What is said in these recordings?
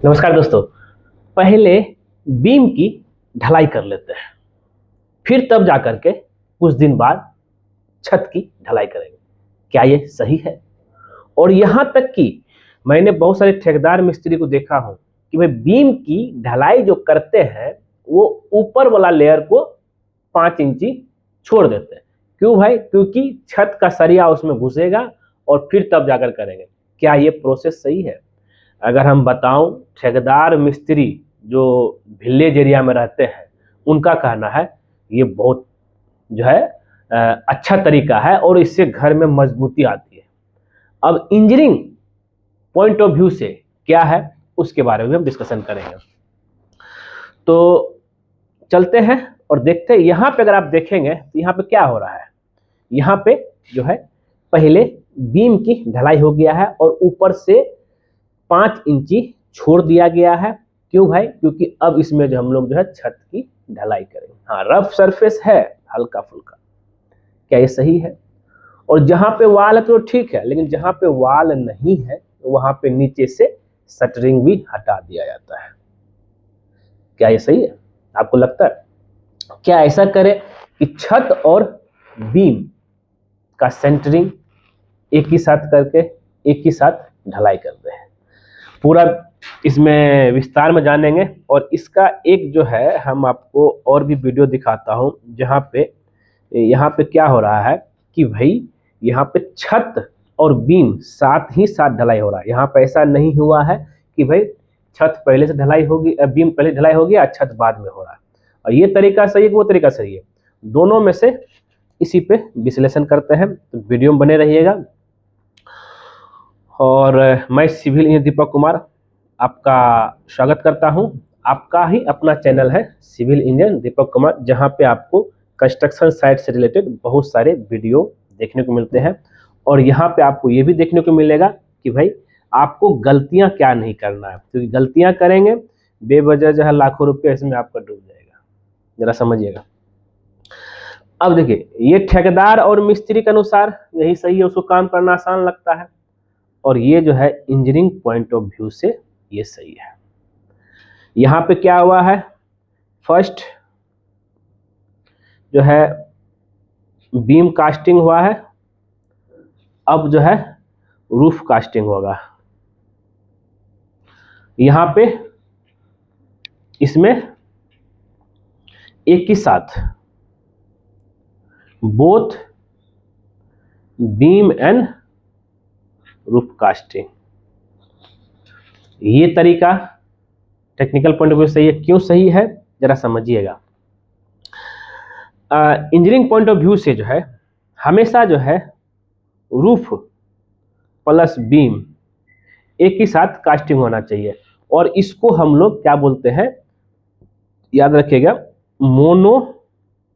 नमस्कार दोस्तों। पहले बीम की ढलाई कर लेते हैं, फिर तब जाकर के कुछ दिन बाद छत की ढलाई करेंगे। क्या ये सही है? और यहाँ तक कि मैंने बहुत सारे ठेकेदार मिस्त्री को देखा हूँ कि भाई बीम की ढलाई जो करते हैं वो ऊपर वाला लेयर को 5 इंची छोड़ देते हैं। क्यों भाई? क्योंकि छत का सरिया उसमें घुसेगा और फिर तब जाकर करेंगे। क्या ये प्रोसेस सही है? अगर हम बताऊं, ठेकेदार मिस्त्री जो विलेज एरिया में रहते हैं उनका कहना है ये बहुत जो है अच्छा तरीका है और इससे घर में मजबूती आती है। अब इंजीनियरिंग पॉइंट ऑफ व्यू से क्या है उसके बारे में हम डिस्कशन करेंगे। तो चलते हैं और देखते हैं। यहाँ पे अगर आप देखेंगे तो यहाँ पे क्या हो रहा है। यहाँ पे जो है पहले बीम की ढलाई हो गया है और ऊपर से 5 इंची छोड़ दिया गया है। क्यों भाई? क्योंकि अब इसमें जो हम लोग जो है छत की ढलाई करेंगे। हाँ, रफ सरफेस है हल्का फुल्का। क्या ये सही है? और जहां पे वाल है तो ठीक है, लेकिन जहां पे वाल नहीं है तो वहां पे नीचे से शटरिंग भी हटा दिया जाता है। क्या ये सही है? आपको लगता है? क्या ऐसा करें कि छत और बीम का सेंटरिंग एक ही साथ करके एक ही साथ ढलाई करते हैं? पूरा इसमें विस्तार में जानेंगे और इसका एक जो है हम आपको और भी वीडियो दिखाता हूं जहां पे यहाँ पे क्या हो रहा है कि भाई यहाँ पे छत और बीम साथ ही साथ ढलाई हो रहा है। यहाँ पे ऐसा नहीं हुआ है कि भाई छत पहले से ढलाई होगी, बीम पहले ढलाई होगी और छत बाद में हो रहा है। और ये तरीका सही है कि वो तरीका सही है? दोनों में से इसी पे विश्लेषण करते हैं, तो वीडियो में बने रहिएगा। और मैं सिविल इंजीनियर दीपक कुमार आपका स्वागत करता हूं। आपका ही अपना चैनल है सिविल इंजीनियर दीपक कुमार, जहां पे आपको कंस्ट्रक्शन साइट से रिलेटेड बहुत सारे वीडियो देखने को मिलते हैं। और यहाँ पे आपको ये भी देखने को मिलेगा कि भाई आपको गलतियां क्या नहीं करना है, क्योंकि गलतियां करेंगे बेवजह जो है लाखों रुपये इसमें आपका डूब जाएगा। जरा समझिएगा। अब देखिए, ये ठेकेदार और मिस्त्री के अनुसार यही सही है, उसको काम करना आसान लगता है। और ये जो है इंजीनियरिंग पॉइंट ऑफ व्यू से ये सही है। यहाँ पे क्या हुआ है, फर्स्ट जो है बीम कास्टिंग हुआ है, अब जो है रूफ कास्टिंग होगा। यहाँ पे इसमें एक ही साथ both beam and roof casting, ये तरीका टेक्निकल पॉइंट ऑफ व्यू सही है। क्यों सही है जरा समझिएगा। इंजीनियरिंग पॉइंट ऑफ व्यू से जो है हमेशा जो है रूफ प्लस बीम एक ही साथ कास्टिंग होना चाहिए। और इसको हम लोग क्या बोलते हैं, याद रखिएगा, मोनोलिथिक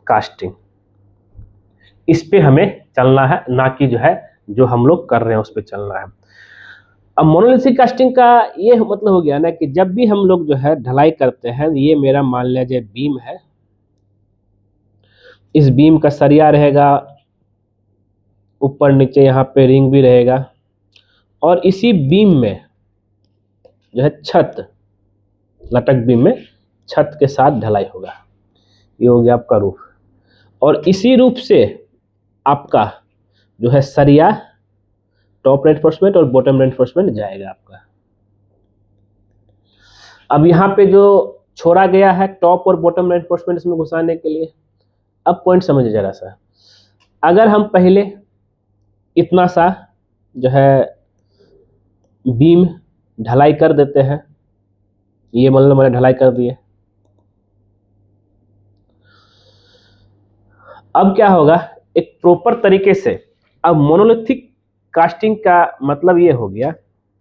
कास्टिंग। इस पे हमें चलना है, ना कि जो है जो हम लोग कर रहे हैं उस पे चलना है। अब मोनोलिथिक कास्टिंग का ये मतलब हो गया ना कि जब भी हम लोग जो है ढलाई करते हैं, ये मेरा मान लीजिए बीम है, इस बीम का सरिया रहेगा, ऊपर नीचे यहाँ पे रिंग भी रहेगा, और इसी बीम में जो है छत, लटक बीम में छत के साथ ढलाई होगा। ये हो गया आपका रूफ। और इसी रूफ से आपका जो है सरिया, टॉप रेनफोर्समेंट और बॉटम रेनफोर्समेंट जाएगा आपका। अब यहाँ पे जो छोड़ा गया है टॉप और बॉटम रेनफोर्समेंट इसमें घुसाने के लिए, अब पॉइंट समझिए जरा सा। अगर हम पहले इतना सा जो है बीम ढलाई कर देते हैं, ये मतलब मैंने ढलाई कर दिए, अब क्या होगा, एक प्रॉपर तरीके से। अब मोनोलिथिक कास्टिंग का मतलब ये हो गया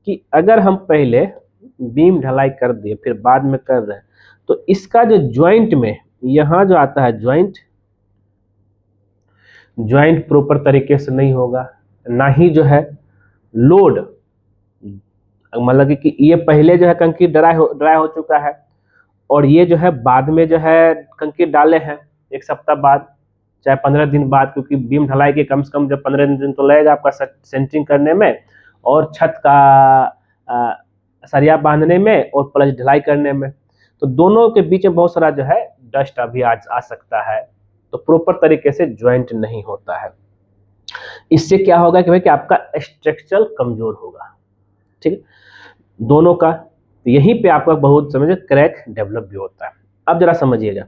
कि अगर हम पहले बीम ढलाई कर दिए फिर बाद में कर रहे हैं, तो इसका जो ज्वाइंट में यहाँ जो आता है ज्वाइंट प्रॉपर तरीके से नहीं होगा, ना ही जो है लोड, मतलब कि ये पहले जो है कंक्रीट ड्राई हो चुका है और ये जो है बाद में जो है कंक्रीट डाले हैं एक सप्ताह बाद, चाहे 15 दिन बाद, क्योंकि बीम ढलाई के कम से कम जब 15 दिन तो लगेगा आपका सेंटरिंग करने में। और छत का सरिया बांधने में और प्लस ढलाई करने में। तो दोनों के बीच में बहुत सारा जो है डस्ट अभी आ सकता है, तो प्रॉपर तरीके से ज्वाइंट नहीं होता है। इससे क्या होगा कि भाई कि आपका स्ट्रक्चर कमजोर होगा, ठीक है, दोनों का। तो यहीं पे आपका बहुत समझे क्रैक डेवलप भी होता है। अब जरा समझिएगा,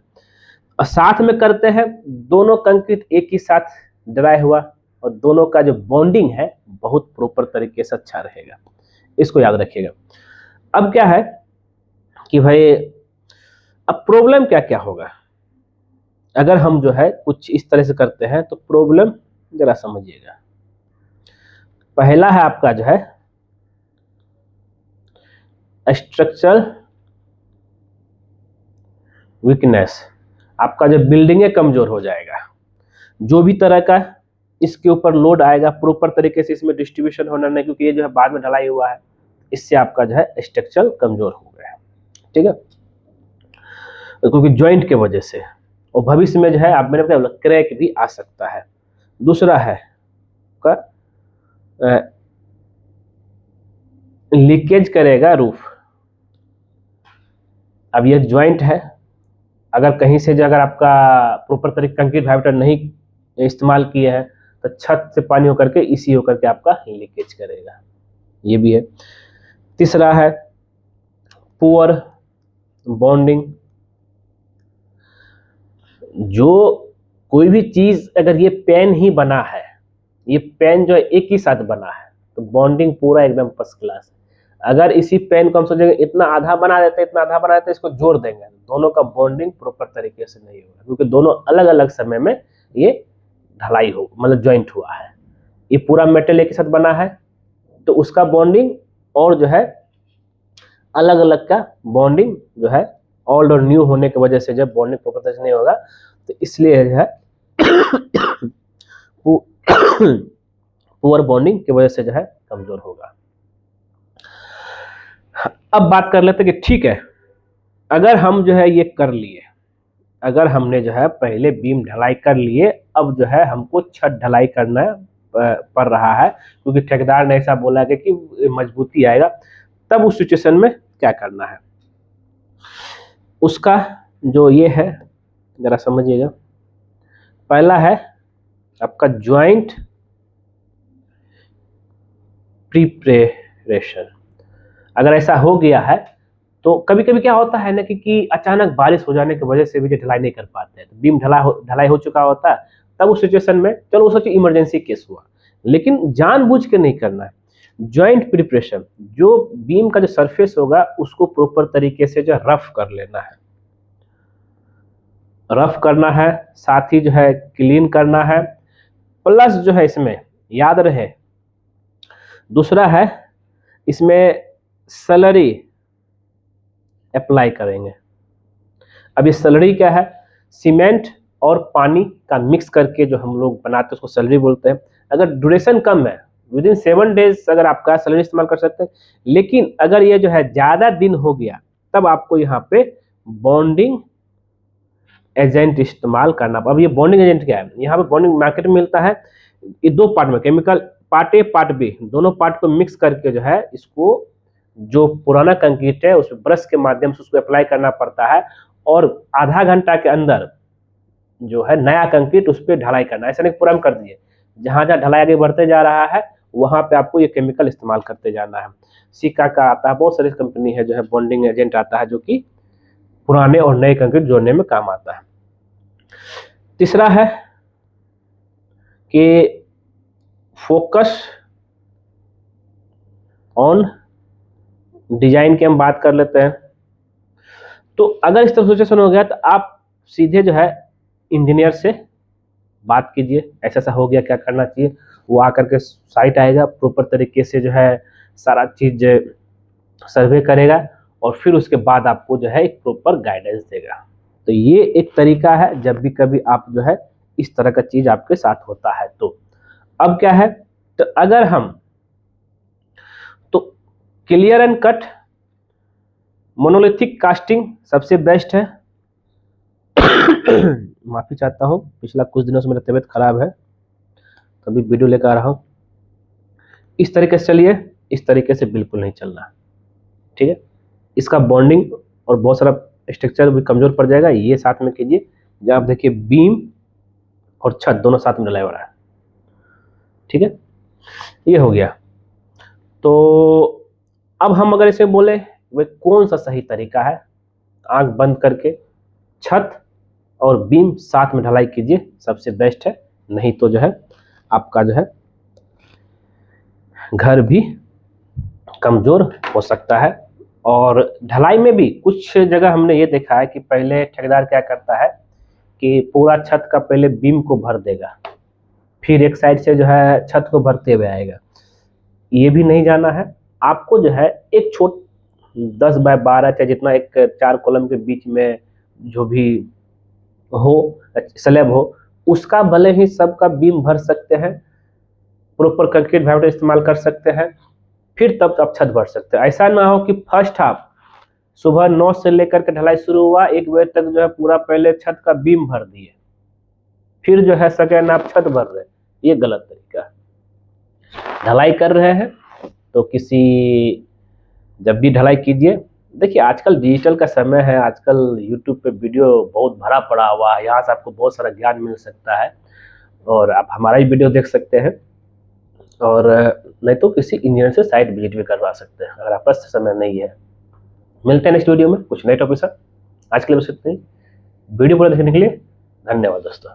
और साथ में करते हैं दोनों कंक्रीट एक ही साथ ड्राई हुआ, और दोनों का जो बॉन्डिंग है बहुत प्रॉपर तरीके से अच्छा रहेगा, इसको याद रखिएगा। अब क्या है कि भाई अब प्रॉब्लम क्या क्या होगा अगर हम जो है कुछ इस तरह से करते हैं, तो प्रॉब्लम जरा समझिएगा। पहला है आपका जो है स्ट्रक्चरल वीकनेस, आपका जो बिल्डिंग है कमजोर हो जाएगा। जो भी तरह का इसके ऊपर लोड आएगा प्रॉपर तरीके से इसमें डिस्ट्रीब्यूशन होना नहीं, क्योंकि ये जो है बाद में ढलाई हुआ है, इससे आपका जो है स्ट्रक्चर कमजोर हो गया है, ठीक है, क्योंकि ज्वाइंट के वजह से। और भविष्य में जो है आप मैंने बताया क्रैक भी आ सकता है। दूसरा है का लीकेज करेगा रूफ। अब ये ज्वाइंट है, अगर कहीं से जो अगर आपका प्रॉपर तरीके कंक्रीट फाइबर नहीं इस्तेमाल किए हैं, तो छत से पानी होकर के इसी होकर के आपका लीकेज करेगा, ये भी है। तीसरा है पुअर बॉन्डिंग। जो कोई भी चीज अगर ये पेन ही बना है, ये पेन जो है एक ही साथ बना है, तो बॉन्डिंग पूरा एकदम फर्स्ट क्लास है। अगर इसी पेन को हम सोचेंगे इतना आधा बना देते इतना आधा बना देते, इसको जोड़ देंगे, दोनों का बॉन्डिंग प्रॉपर तरीके से नहीं होगा, क्योंकि दोनों अलग अलग समय में ये ढलाई हो मतलब ज्वाइंट हुआ है। ये पूरा मेटल एक साथ बना है, तो उसका बॉन्डिंग और जो है अलग अलग का बॉन्डिंग जो है ओल्ड और न्यू होने की वजह से जब बॉन्डिंग प्रॉपर तरीके से नहीं होगा, तो इसलिए जो है पुअर बॉन्डिंग की वजह से जो है कमजोर होगा। अब बात कर लेते हैं कि ठीक है, अगर हम जो है ये कर लिए, अगर हमने जो है पहले बीम ढलाई कर लिए, अब जो है हमको छत ढलाई करना पड़ रहा है, क्योंकि ठेकेदार ने ऐसा बोला कि मजबूती आएगा, तब उस सिचुएशन में क्या करना है उसका जो ये है जरा समझिएगा। पहला है आपका ज्वाइंट प्रिपरेशन। अगर ऐसा हो गया है, तो कभी कभी क्या होता है ना कि अचानक बारिश हो जाने की वजह से भी जो ढलाई नहीं कर पाते हैं, तो बीम ढलाई हो चुका होता है, तब उस सिचुएशन में चलो सोचिए इमरजेंसी केस हुआ, लेकिन जानबूझ के नहीं करना है। ज्वाइंट प्रिपरेशन, जो बीम का जो सरफेस होगा उसको प्रॉपर तरीके से जो रफ कर लेना है, रफ करना है, साथ ही जो है क्लीन करना है, प्लस जो है इसमें याद रहे दूसरा है इसमें सैलरी अप्लाई करेंगे। अब ये सैलरी क्या है, सीमेंट और पानी का मिक्स करके जो हम लोग बनाते हैं उसको सैलरी बोलते हैं। अगर ड्यूरेशन कम है, विद इन 7 डेज अगर आपका सैलरी इस्तेमाल कर सकते हैं, लेकिन अगर ये जो है ज़्यादा दिन हो गया, तब आपको यहाँ पे बॉन्डिंग एजेंट इस्तेमाल करना। अब ये बॉन्डिंग एजेंट क्या है, यहाँ पे बॉन्डिंग मार्केट में मिलता है, ये दो पार्ट में, chemical part A part B, दोनों पार्ट को मिक्स करके जो है इसको जो पुराना कंक्रीट है उस ब्रश के माध्यम से उसको अप्लाई करना पड़ता है, और आधा घंटा के अंदर जो है नया कंक्रीट उस पर ढलाई करना। ऐसा नहीं पूरा हम कर दिए, जहाँ जहाँ ढलाई आगे बढ़ते जा रहा है वहाँ पे आपको ये केमिकल इस्तेमाल करते जाना है। सिका का आता है, बहुत सारी कंपनी है जो है बॉन्डिंग एजेंट आता है, जो कि पुराने और नए कंक्रीट जोड़ने में काम आता है। तीसरा है कि फोकस ऑन डिजाइन की हम बात कर लेते हैं। तो अगर इस तरह सिचुएशन हो गया, तो आप सीधे जो है इंजीनियर से बात कीजिए, ऐसा ऐसा हो गया क्या करना चाहिए, वो आकर के साइट आएगा, प्रॉपर तरीके से जो है सारा चीज सर्वे करेगा, और फिर उसके बाद आपको जो है एक प्रॉपर गाइडेंस देगा। तो ये एक तरीका है जब भी कभी आप जो है इस तरह का चीज आपके साथ होता है। तो अब क्या है, तो अगर हम तो clear and cut monolithic casting सबसे बेस्ट है। माफी चाहता हूँ, पिछला कुछ दिनों से मेरा तबीयत खराब है, तभी वीडियो लेकर आ रहा हूँ। इस तरीके से चलिए, इस तरीके से बिल्कुल नहीं चलना, ठीक है। इसका बॉन्डिंग और बहुत सारा स्ट्रक्चर भी कमज़ोर पड़ जाएगा। ये साथ में कीजिए, जब आप देखिए बीम और छत दोनों साथ में ढलाई हो रहा है, ठीक है। ये हो गया। तो अब हम अगर इसे बोले वे कौन सा सही तरीका है, आंख बंद करके छत और बीम साथ में ढलाई कीजिए, सबसे बेस्ट है। नहीं तो जो है आपका जो है घर भी कमज़ोर हो सकता है। और ढलाई में भी कुछ जगह हमने ये देखा है कि पहले ठेकेदार क्या करता है कि पूरा छत का पहले बीम को भर देगा, फिर एक साइड से जो है छत को भरते हुए आएगा। ये भी नहीं जाना है आपको। जो है एक छोट 10 बाय 12 चाहे जितना एक 4 कॉलम के बीच में जो भी हो स्लैब हो, उसका भले ही सबका बीम भर सकते हैं, प्रॉपर कंक्रीट फाइबर इस्तेमाल कर सकते हैं, फिर तब आप छत भर सकते हैं। ऐसा ना हो कि फर्स्ट हाफ सुबह 9 से लेकर के ढलाई शुरू हुआ, 1 बजे तक जो है पूरा पहले छत का बीम भर दिए, फिर जो है सेकेंड आप छत भर रहे, ये गलत तरीका है। ढलाई कर रहे हैं तो किसी जब भी ढलाई कीजिए, देखिए आजकल डिजिटल का समय है, आजकल यूट्यूब पे वीडियो बहुत भरा पड़ा हुआ है, यहाँ से आपको बहुत सारा ज्ञान मिल सकता है और आप हमारा ही वीडियो देख सकते हैं। और नहीं तो किसी इंजीनियर से साइट विजिट भी करवा सकते हैं अगर आपके पास समय नहीं है। मिलते हैं नेक्स्ट वीडियो में कुछ नए टॉपिक के साथ। आज के लिए बस इतना ही। वीडियो पूरा देखने के लिए धन्यवाद दोस्तों।